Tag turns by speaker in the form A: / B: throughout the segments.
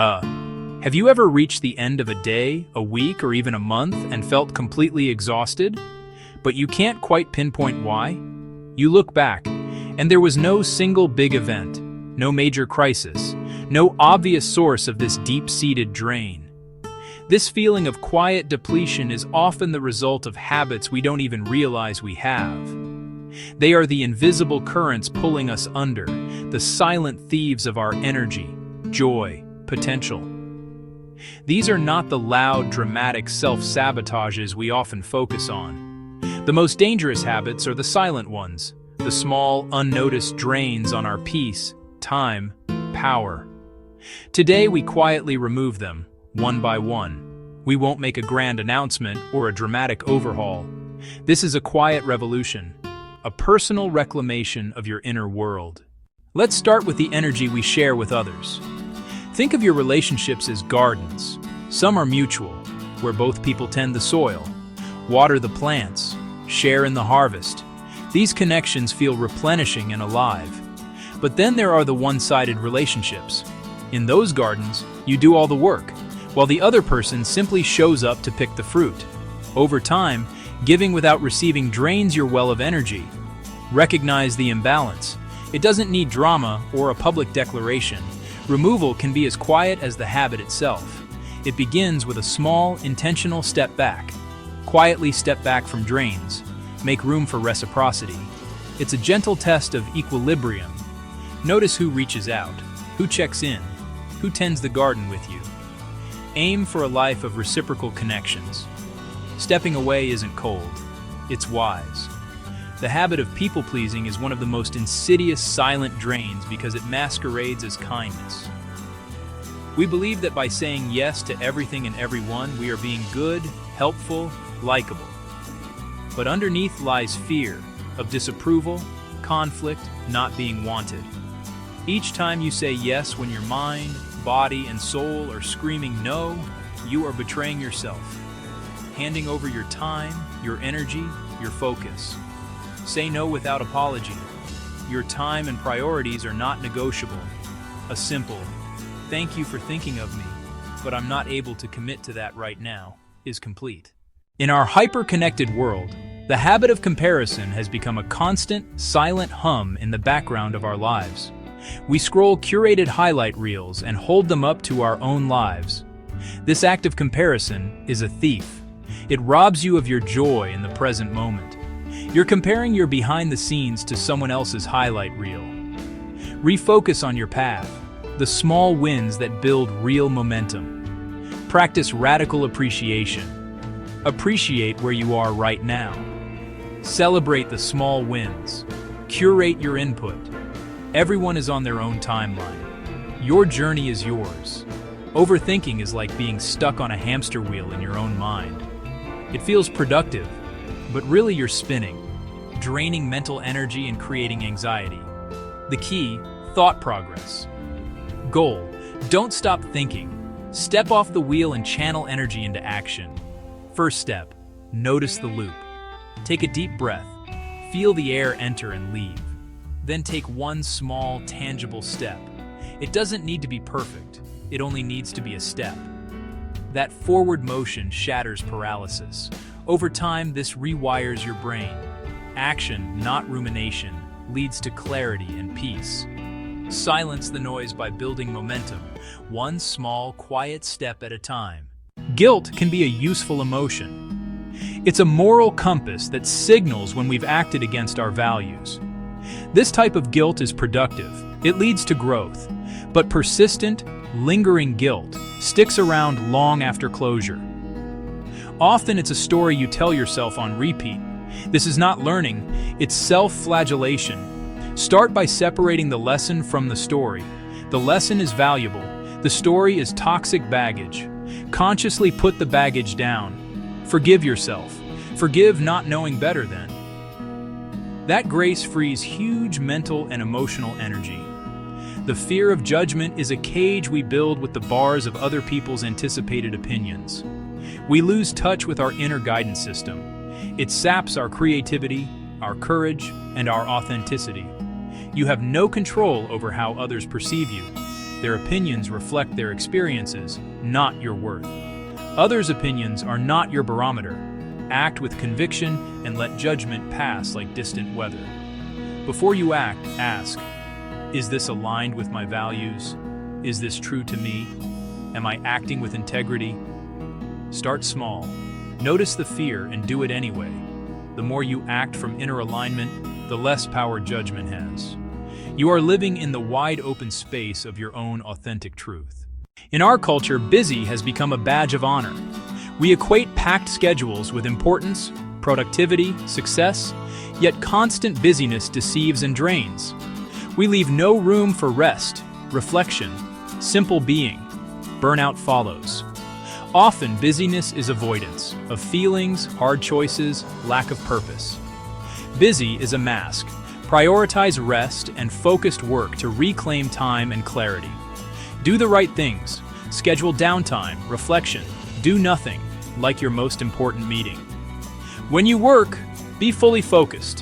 A: Have you ever reached the end of a day, a week, or even a month and felt completely exhausted? But you can't quite pinpoint why? You look back, and there was no single big event, no major crisis, no obvious source of this deep-seated drain. This feeling of quiet depletion is often the result of habits we don't even realize we have. They are the invisible currents pulling us under, the silent thieves of our energy, joy, potential. These are not the loud, dramatic self-sabotages we often focus on. The most dangerous habits are the silent ones, the small, unnoticed drains on our peace, time, power. Today we quietly remove them, one by one. We won't make a grand announcement or a dramatic overhaul. This is a quiet revolution, a personal reclamation of your inner world. Let's start with the energy we share with others. Think of your relationships as gardens. Some are mutual, where both people tend the soil, water the plants, share in the harvest. These connections feel replenishing and alive. But then there are the one-sided relationships. In those gardens, you do all the work, while the other person simply shows up to pick the fruit. Over time, giving without receiving drains your well of energy. Recognize the imbalance. It doesn't need drama or a public declaration. Removal can be as quiet as the habit itself. It begins with a small, intentional step back. Quietly step back from drains. Make room for reciprocity. It's a gentle test of equilibrium. Notice who reaches out, who checks in, who tends the garden with you. Aim for a life of reciprocal connections. Stepping away isn't cold, it's wise. The habit of people-pleasing is one of the most insidious silent drains because it masquerades as kindness. We believe that by saying yes to everything and everyone, we are being good, helpful, likable. But underneath lies fear of disapproval, conflict, not being wanted. Each time you say yes when your mind, body, and soul are screaming no, you are betraying yourself, handing over your time, your energy, your focus. Say no without apology. Your time and priorities are not negotiable. A simple, "Thank you for thinking of me, but I'm not able to commit to that right now," is complete. In our hyper-connected world, the habit of comparison has become a constant, silent hum in the background of our lives. We scroll curated highlight reels and hold them up to our own lives. This act of comparison is a thief. It robs you of your joy in the present moment. You're comparing your behind the scenes to someone else's highlight reel. Refocus on your path, the small wins that build real momentum. Practice radical appreciation. Appreciate where you are right now. Celebrate the small wins. Curate your input. Everyone is on their own timeline. Your journey is yours. Overthinking is like being stuck on a hamster wheel in your own mind. It feels productive, but really you're spinning, draining mental energy and creating anxiety. The key, thought progress. Goal, don't stop thinking. Step off the wheel and channel energy into action. First step, notice the loop. Take a deep breath. Feel the air enter and leave. Then take one small, tangible step. It doesn't need to be perfect. It only needs to be a step. That forward motion shatters paralysis. Over time, this rewires your brain. Action, not rumination, leads to clarity and peace. Silence the noise by building momentum, one small, quiet step at a time. Guilt can be a useful emotion. It's a moral compass that signals when we've acted against our values. This type of guilt is productive. It leads to growth. But persistent, lingering guilt sticks around long after closure. Often it's a story you tell yourself on repeat. This is not learning, it's self-flagellation. Start by separating the lesson from the story. The lesson is valuable. The story is toxic baggage. Consciously put the baggage down. Forgive yourself. Forgive not knowing better then. That grace frees huge mental and emotional energy. The fear of judgment is a cage we build with the bars of other people's anticipated opinions. We lose touch with our inner guidance system. It saps our creativity, our courage, and our authenticity. You have no control over how others perceive you. Their opinions reflect their experiences, not your worth. Others' opinions are not your barometer. Act with conviction and let judgment pass like distant weather. Before you act, ask, is this aligned with my values? Is this true to me? Am I acting with integrity? Start small. Notice the fear and do it anyway. The more you act from inner alignment, the less power judgment has. You are living in the wide open space of your own authentic truth. In our culture, busy has become a badge of honor. We equate packed schedules with importance, productivity, success, yet constant busyness deceives and drains. We leave no room for rest, reflection, simple being. Burnout follows. Often, busyness is avoidance of feelings, hard choices, lack of purpose. Busy is a mask. Prioritize rest and focused work to reclaim time and clarity. Do the right things. Schedule downtime, reflection. Do nothing, like your most important meeting. When you work, be fully focused.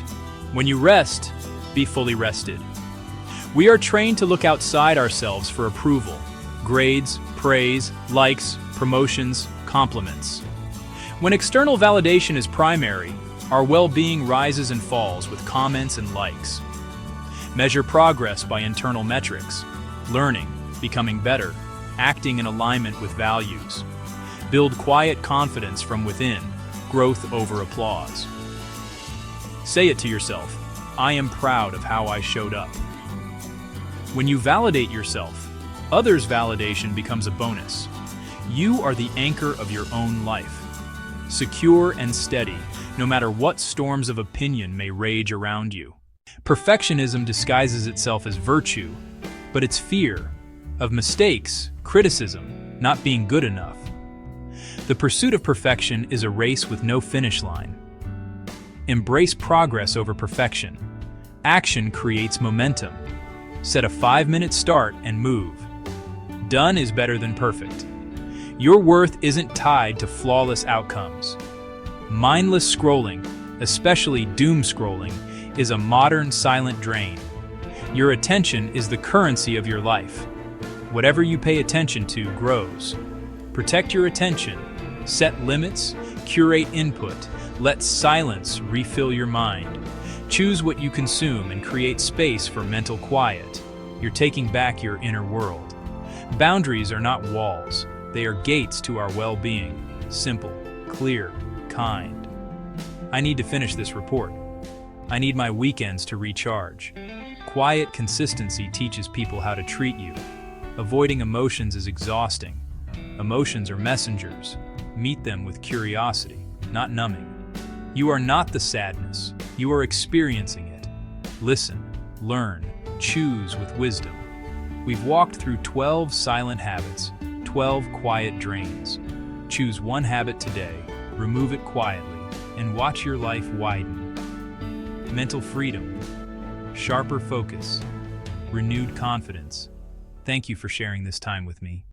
A: When you rest, be fully rested. We are trained to look outside ourselves for approval. Grades, praise, likes, promotions, compliments. When external validation is primary, our well-being rises and falls with comments and likes. Measure progress by internal metrics, learning, becoming better, acting in alignment with values. Build quiet confidence from within, growth over applause. Say it to yourself, I am proud of how I showed up. When you validate yourself, others' validation becomes a bonus. You are the anchor of your own life. Secure and steady, no matter what storms of opinion may rage around you. Perfectionism disguises itself as virtue, but it's fear of mistakes, criticism, not being good enough. The pursuit of perfection is a race with no finish line. Embrace progress over perfection. Action creates momentum. Set a 5-minute start and move. Done is better than perfect. Your worth isn't tied to flawless outcomes. Mindless scrolling, especially doom scrolling, is a modern silent drain. Your attention is the currency of your life. Whatever you pay attention to grows. Protect your attention, set limits, curate input, let silence refill your mind. Choose what you consume and create space for mental quiet. You're taking back your inner world. Boundaries are not walls. They are gates to our well-being. Simple, clear, kind. I need to finish this report. I need my weekends to recharge. Quiet consistency teaches people how to treat you. Avoiding emotions is exhausting. Emotions are messengers. Meet them with curiosity, not numbing. You are not the sadness. You are experiencing it. Listen, learn, choose with wisdom. We've walked through 12 silent habits, 12 quiet drains. Choose one habit today, remove it quietly, and watch your life widen. Mental freedom, sharper focus, renewed confidence. Thank you for sharing this time with me.